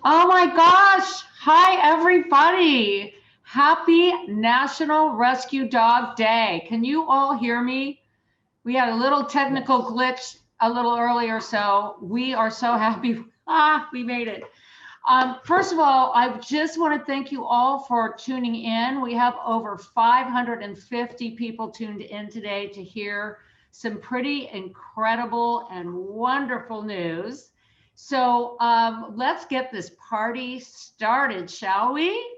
Oh my gosh. Hi, everybody. Happy National Rescue Dog Day. Can you all hear me? We had a little technical Yes. glitch a little earlier, so we are so happy. We made it. First of all, I just want to thank you all for tuning in. We have over 550 people tuned in today to hear some pretty incredible and wonderful news. So let's get this party started, shall we?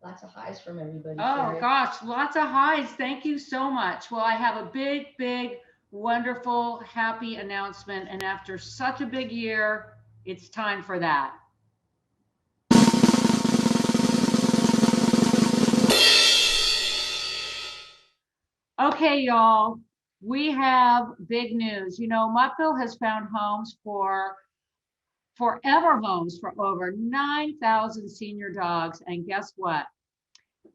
Lots of highs from everybody, Oh Sherry. gosh, lots of highs. Thank you so much. Well, I have a big, big, wonderful, happy announcement. And after such a big year, it's time for that. Okay, y'all, we have big news. You know, Muttville has found homes for forever homes for over 9,000 senior dogs. And guess what?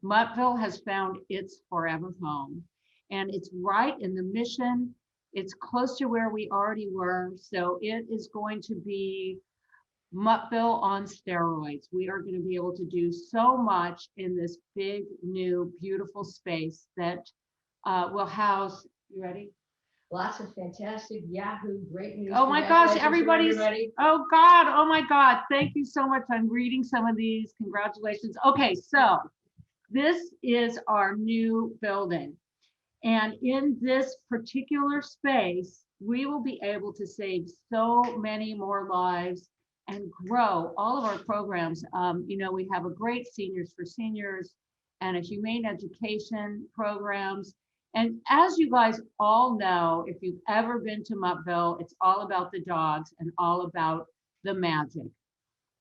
Muttville has found its forever home. And it's right in the mission. It's close to where we already were. So it is going to be Muttville on steroids. We are going to be able to do so much in this big, new, beautiful space that will house. You ready? Lots of fantastic Yahoo great news. Oh my gosh, Congratulations to everybody's. everybody. Oh God, oh my God. Thank you so much. I'm reading some of these. Congratulations. Okay, so this is our new building. And in this particular space, we will be able to save so many more lives and grow all of our programs. You know, we have a great Seniors for Seniors and a humane education programs. And as you guys all know, if you've ever been to Muttville, it's all about the dogs and all about the magic.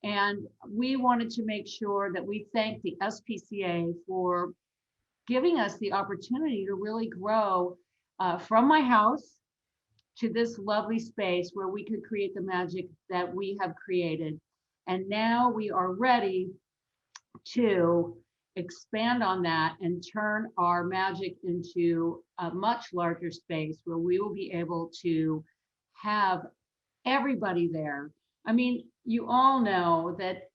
And we wanted to make sure that we thank the SPCA for giving us the opportunity to really grow from my house to this lovely space where we could create the magic that we have created. And now we are ready to expand on that and turn our magic into a much larger space where we will be able to have everybody there. I mean, you all know that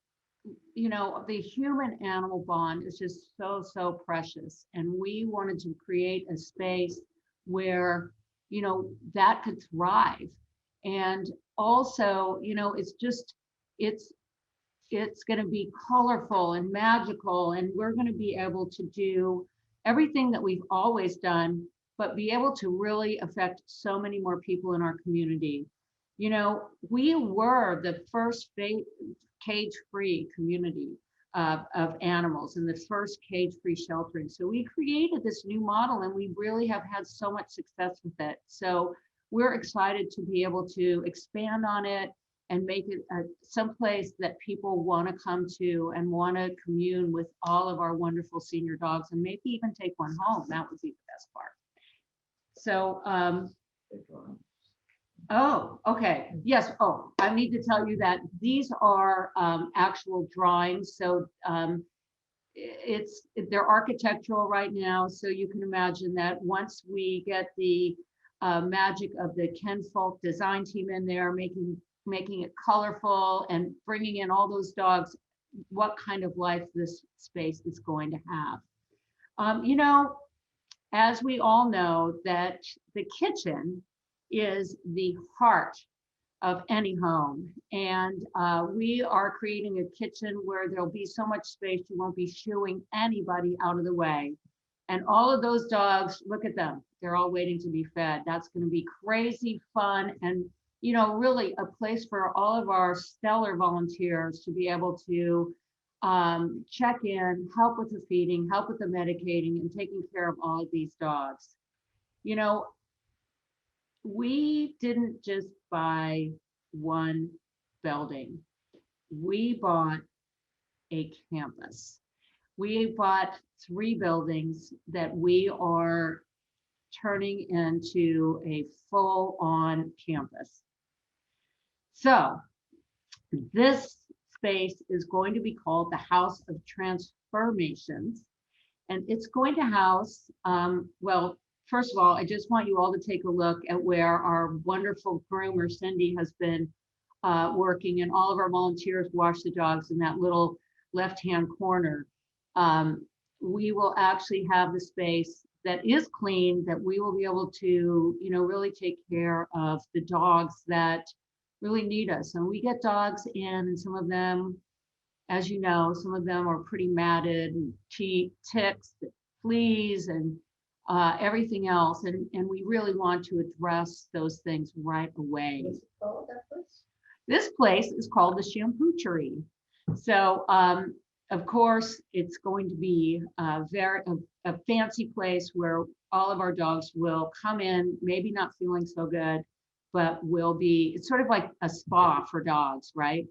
the human animal bond is just so, so precious. And we wanted to create a space where, that could thrive. And also, it's, it's going to be colorful and magical. And we're going to be able to do everything that we've always done, but be able to really affect so many more people in our community. You know, we were the first cage-free community of animals and the first cage-free sheltering. So we created this new model and we really have had so much success with it. So we're excited to be able to expand on it and make it someplace that people want to come to and want to commune with all of our wonderful senior dogs and maybe even take one home. That would be the best part. So, oh, okay. Yes. Oh, I need to tell you that these are actual drawings. So they're architectural right now. So you can imagine that once we get the magic of the Ken Folk design team in there, making it colorful and bringing in all those dogs, what kind of life this space is going to have. You know, as we all know, that the kitchen is the heart of any home. And we are creating a kitchen where there'll be so much space you won't be shooing anybody out of the way. And all of those dogs, look at them. They're all waiting to be fed. That's going to be crazy fun and, really a place for all of our stellar volunteers to be able to check in, help with the feeding, help with the medicating, and taking care of all of these dogs. You know, we didn't just buy one building. We bought a campus. We bought three buildings that we are turning into a full on campus. So this space is going to be called the House of Transformations. And it's going to house, well, first of all, I just want you all to take a look at where our wonderful groomer, Cindy, has been working, and all of our volunteers wash the dogs in that little left-hand corner. We will actually have the space that is clean, that we will be able to, really take care of the dogs that really need us. And we get dogs in, and some of them, as you know, some of them are pretty matted, and ticks, fleas, and everything else. And we really want to address those things right away. What's it called, that place? This place is called the Shampoochery. So, of course, it's going to be a fancy place where all of our dogs will come in, maybe not feeling so good, but it's sort of like a spa for dogs, right?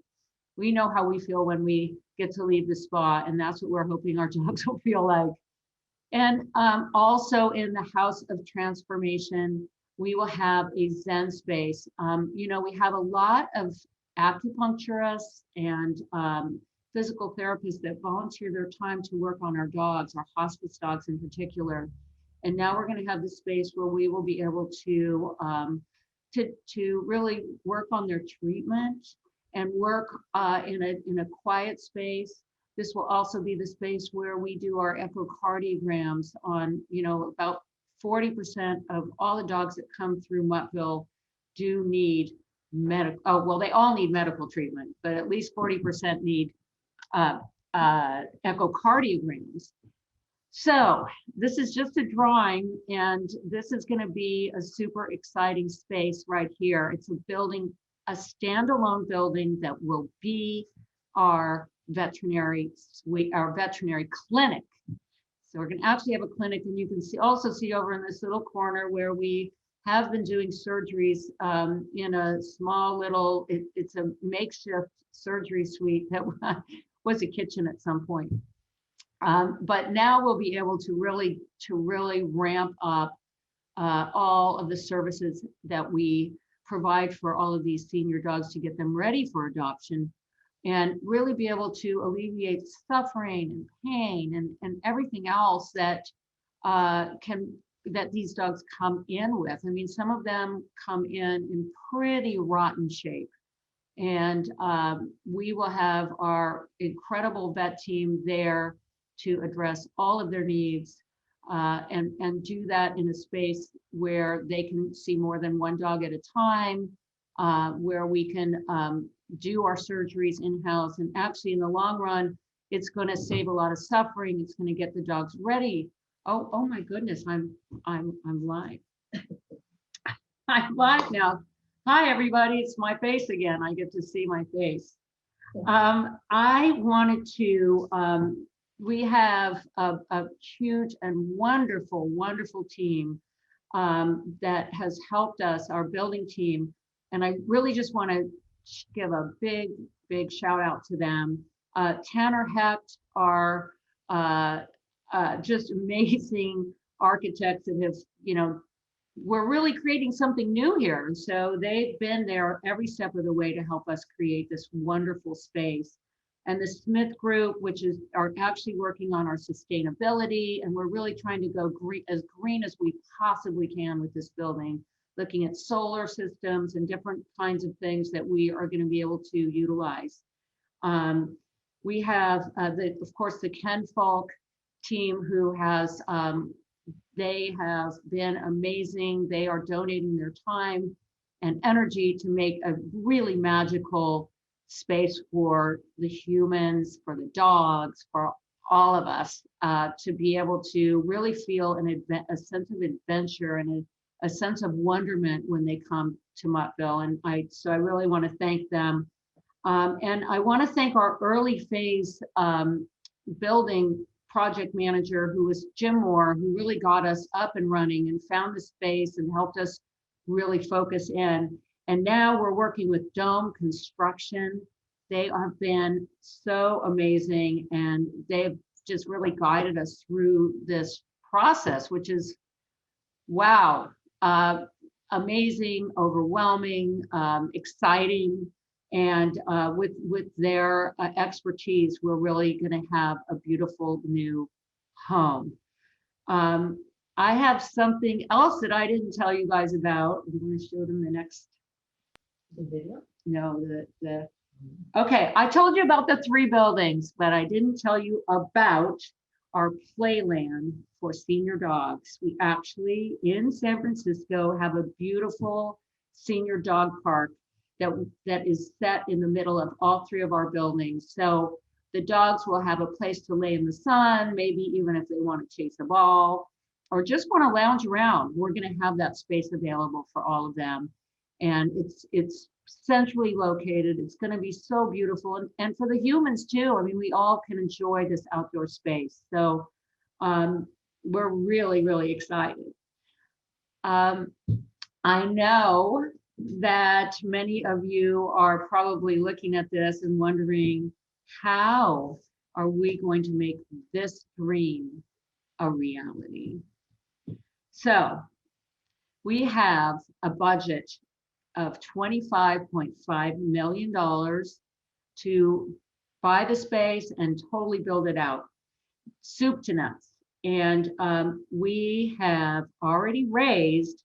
We know how we feel when we get to leave the spa, and that's what we're hoping our dogs will feel like. And also in the House of Transformation, we will have a Zen space. We have a lot of acupuncturists and physical therapists that volunteer their time to work on our dogs, our hospice dogs in particular. And now we're going to have the space where we will be able to really work on their treatment and work in a quiet space. This will also be the space where we do our echocardiograms on, about 40% of all the dogs that come through Muttville do need they all need medical treatment, but at least 40% need echocardiograms. So this is just a drawing, and this is going to be a super exciting space right here. It's a standalone building that will be our veterinary suite, our veterinary clinic. So we're going to actually have a clinic, and you can also see over in this little corner where we have been doing surgeries in a small little, it's a makeshift surgery suite that was a kitchen at some point. But now we'll be able to really ramp up all of the services that we provide for all of these senior dogs to get them ready for adoption, and really be able to alleviate suffering and pain and everything else that that these dogs come in with. I mean, some of them come in pretty rotten shape. And we will have our incredible vet team there to address all of their needs and do that in a space where they can see more than one dog at a time, where we can do our surgeries in-house. And actually, in the long run, it's going to save a lot of suffering. It's going to get the dogs ready. Oh my goodness, I'm live. I'm live now. Hi, everybody. It's my face again. I get to see my face. I wanted to, we have a huge and wonderful, wonderful team that has helped us, our building team. And I really just want to give a big, big shout out to them. Tanner Hecht, our just amazing architects that have, we're really creating something new here. And so they've been there every step of the way to help us create this wonderful space. And the Smith Group, which are actually working on our sustainability. And we're really trying to go green as we possibly can with this building, looking at solar systems and different kinds of things that we are going to be able to utilize. We have, of course, the Ken Falk team who has, they have been amazing. They are donating their time and energy to make a really magical space for the humans, for the dogs, for all of us to be able to really feel a sense of adventure and a sense of wonderment when they come to Muttville. And so I really want to thank them. And I want to thank our early phase building project manager, who was Jim Moore, who really got us up and running and found the space and helped us really focus in. And now we're working with Dome Construction. They have been so amazing, and they've just really guided us through this process, which is, wow, amazing, overwhelming, exciting. And with their expertise, we're really going to have a beautiful new home. I have something else that I didn't tell you guys about. I'm going to show them the next The video? No, okay, I told you about the 3 buildings, but I didn't tell you about our playland for senior dogs. We actually, in San Francisco, have a beautiful senior dog park that is set in the middle of all 3 of our buildings. So the dogs will have a place to lay in the sun, maybe even if they want to chase a ball or just want to lounge around. We're going to have that space available for all of them. And it's centrally located. It's going to be so beautiful. And for the humans too. I mean, we all can enjoy this outdoor space. So we're really, really excited. I know that many of you are probably looking at this and wondering, how are we going to make this dream a reality? So we have a budget of $25.5 million to buy the space and totally build it out, soup to nuts. And we have already raised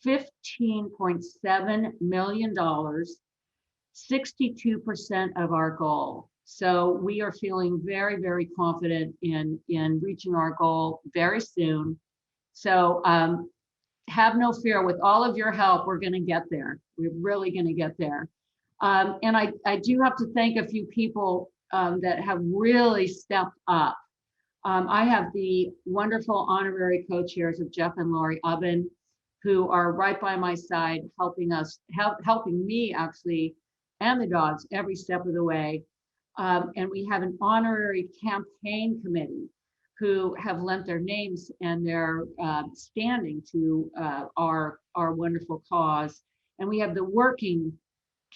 $15.7 million, 62% of our goal. So we are feeling very, very confident in reaching our goal very soon. So have no fear. With all of your help, we're going to get there. We're really going to get there. And I do have to thank a few people that have really stepped up. I have the wonderful honorary co-chairs of Jeff and Lori Ubben, who are right by my side, helping me actually, and the dogs every step of the way. And we have an honorary campaign committee who have lent their names and their standing to our wonderful cause. And we have the working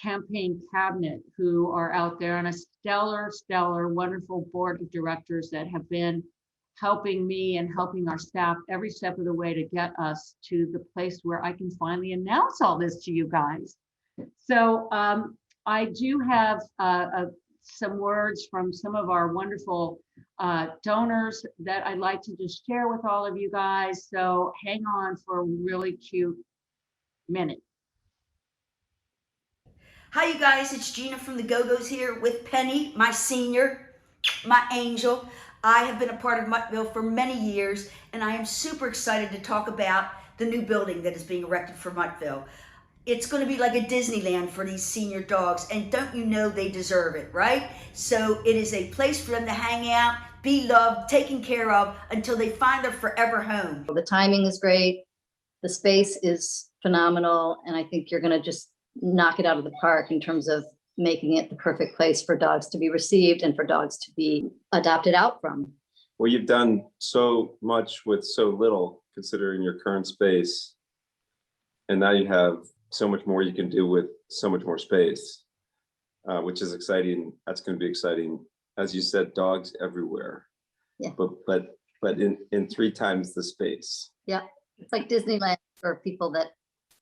campaign cabinet who are out there, and a stellar, wonderful board of directors that have been helping me and helping our staff every step of the way to get us to the place where I can finally announce all this to you guys. So I do have some words from some of our wonderful donors that I'd like to just share with all of you guys. So hang on for a really cute minute. Hi, you guys. It's Gina from the Go-Go's here with Penny, my senior, my angel. I have been a part of Muttville for many years, and I am super excited to talk about the new building that is being erected for Muttville. It's going to be like a Disneyland for these senior dogs, and don't you know they deserve it, right? So it is a place for them to hang out, be loved, taken care of until they find their forever home. The timing is great. The space is phenomenal. And I think you're going to just knock it out of the park in terms of making it the perfect place for dogs to be received and for dogs to be adopted out from. Well, you've done so much with so little, considering your current space. And now you have so much more you can do with so much more space, which is exciting. That's going to be exciting. As you said, dogs everywhere. Yeah. But in 3 times the space. Yeah. It's like Disneyland for people that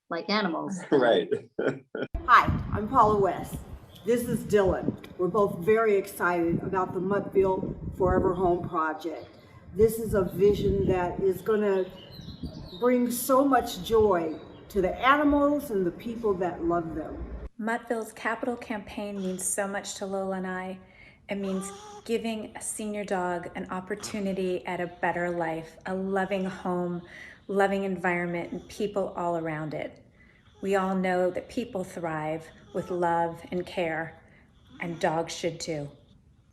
like animals. Right. Hi, I'm Paula West. This is Dylan. We're both very excited about the Muttville Forever Home project. This is a vision that is going to bring so much joy to the animals and the people that love them. Muttville's capital campaign means so much to Lola and I. It means giving a senior dog an opportunity at a better life, a loving home, loving environment, and people all around it. We all know that people thrive with love and care, and dogs should too.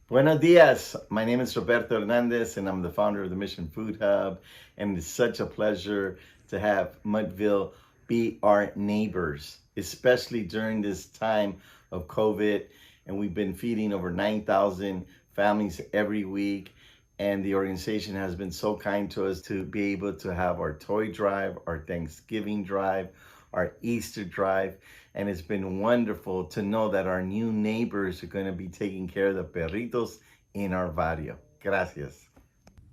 Buenos dias. My name is Roberto Hernandez, and I'm the founder of the Mission Food Hub. And it's such a pleasure to have Muttville be our neighbors, especially during this time of COVID. And we've been feeding over 9,000 families every week. And the organization has been so kind to us to be able to have our toy drive, our Thanksgiving drive, our Easter drive. And it's been wonderful to know that our new neighbors are going to be taking care of the perritos in our barrio. Gracias.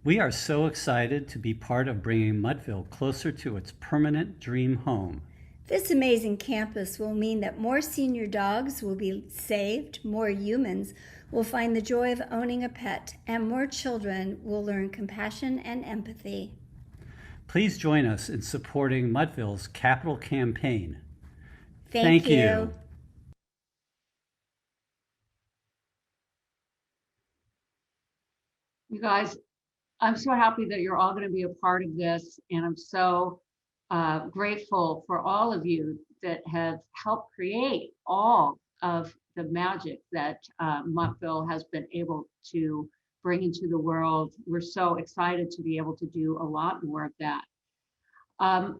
We are so excited to be part of bringing Muttville closer to its permanent dream home. This amazing campus will mean that more senior dogs will be saved, more humans will find the joy of owning a pet, and more children will learn compassion and empathy. Please join us in supporting Muttville's capital campaign. Thank you. You guys, I'm so happy that you're all going to be a part of this, and I'm so grateful for all of you that have helped create all of the magic that Muttville has been able to bring into the world. We're so excited to be able to do a lot more of that.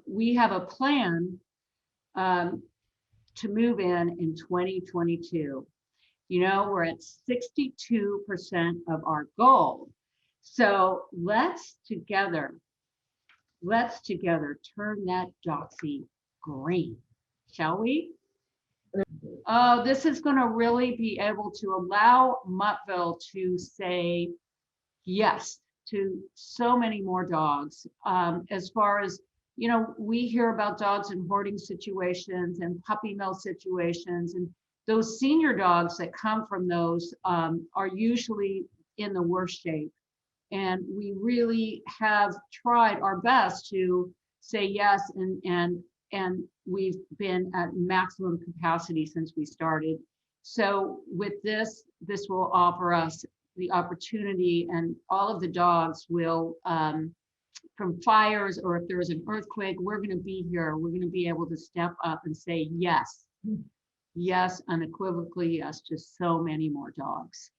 We have a plan to move in 2022. You know, we're at 62% of our goal. So let's together turn that doxy green, shall we? Oh, this is going to really be able to allow Muttville to say yes to so many more dogs. As far as, you know, we hear about dogs in hoarding situations and puppy mill situations, and those senior dogs that come from those are usually in the worst shape. And we really have tried our best to say yes, and we've been at maximum capacity since we started. So with this will offer us the opportunity, and all of the dogs will, from fires or if there's an earthquake, we're going to be here. We're going to be able to step up and say yes, yes, unequivocally yes to so many more dogs.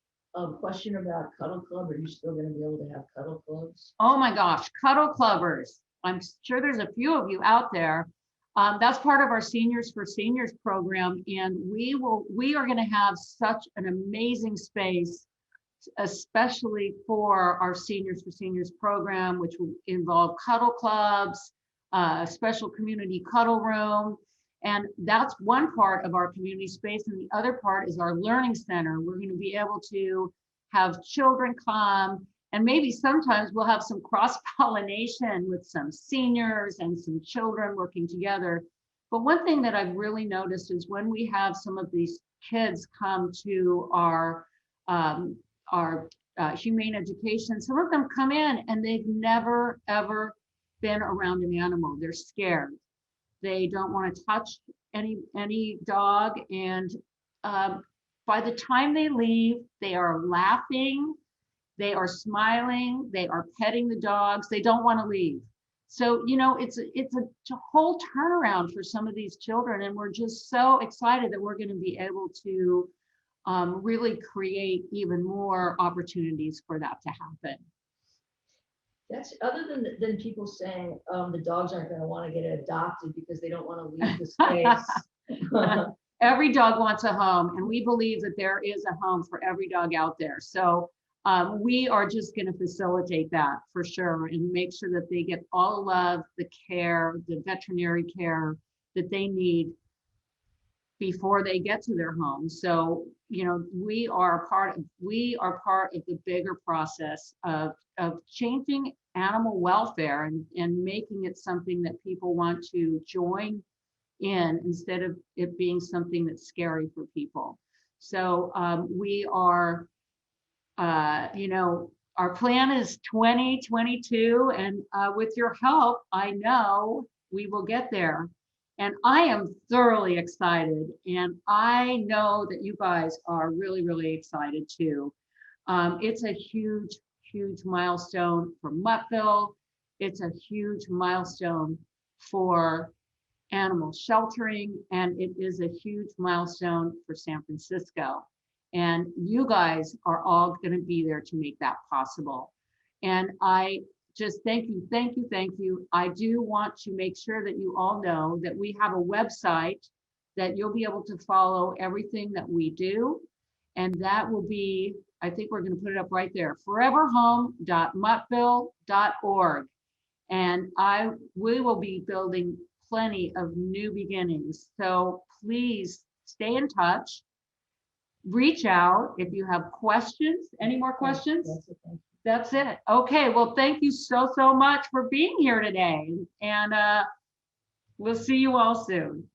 Question about Cuddle Club. Are you still going to be able to have Cuddle Clubs? Oh my gosh, Cuddle Clubbers. I'm sure there's a few of you out there. That's part of our Seniors for Seniors program, and we are going to have such an amazing space, especially for our Seniors for Seniors program, which will involve cuddle clubs, a special community cuddle room. And that's one part of our community space. And the other part is our learning center. We're going to be able to have children come, and maybe sometimes we'll have some cross-pollination with some seniors and some children working together. But one thing that I've really noticed is when we have some of these kids come to our humane education, some of them come in and they've never, ever been around an animal. They're scared. They don't want to touch any dog. And by the time they leave, they are laughing, they are smiling, they are petting the dogs. They don't want to leave. So, you know, it's a whole turnaround for some of these children. And we're just so excited that we're going to be able to really create even more opportunities for that to happen. That's other than people saying the dogs aren't going to want to get adopted because they don't want to leave the space. Every dog wants a home, and we believe that there is a home for every dog out there. So we are just going to facilitate that for sure, and make sure that they get all the love, the care, the veterinary care that they need before they get to their home. So, you know, we are part of the bigger process of changing animal welfare and making it something that people want to join in instead of it being something that's scary for people. So we are, you know, our plan is 2022, and with your help, I know we will get there. And I am thoroughly excited, and I know that you guys are really, really excited too. It's a huge, huge milestone for Muttville. It's a huge milestone for animal sheltering, and it is a huge milestone for San Francisco. And you guys are all going to be there to make that possible. And I just thank you, thank you, thank you. I do want to make sure that you all know that we have a website that you'll be able to follow everything that we do. And that will be, I think we're going to put it up right there, foreverhome.muttville.org. And we will be building plenty of new beginnings. So please stay in touch, reach out if you have questions. Any more questions? That's it. Okay, well, thank you so much for being here today. And we'll see you all soon.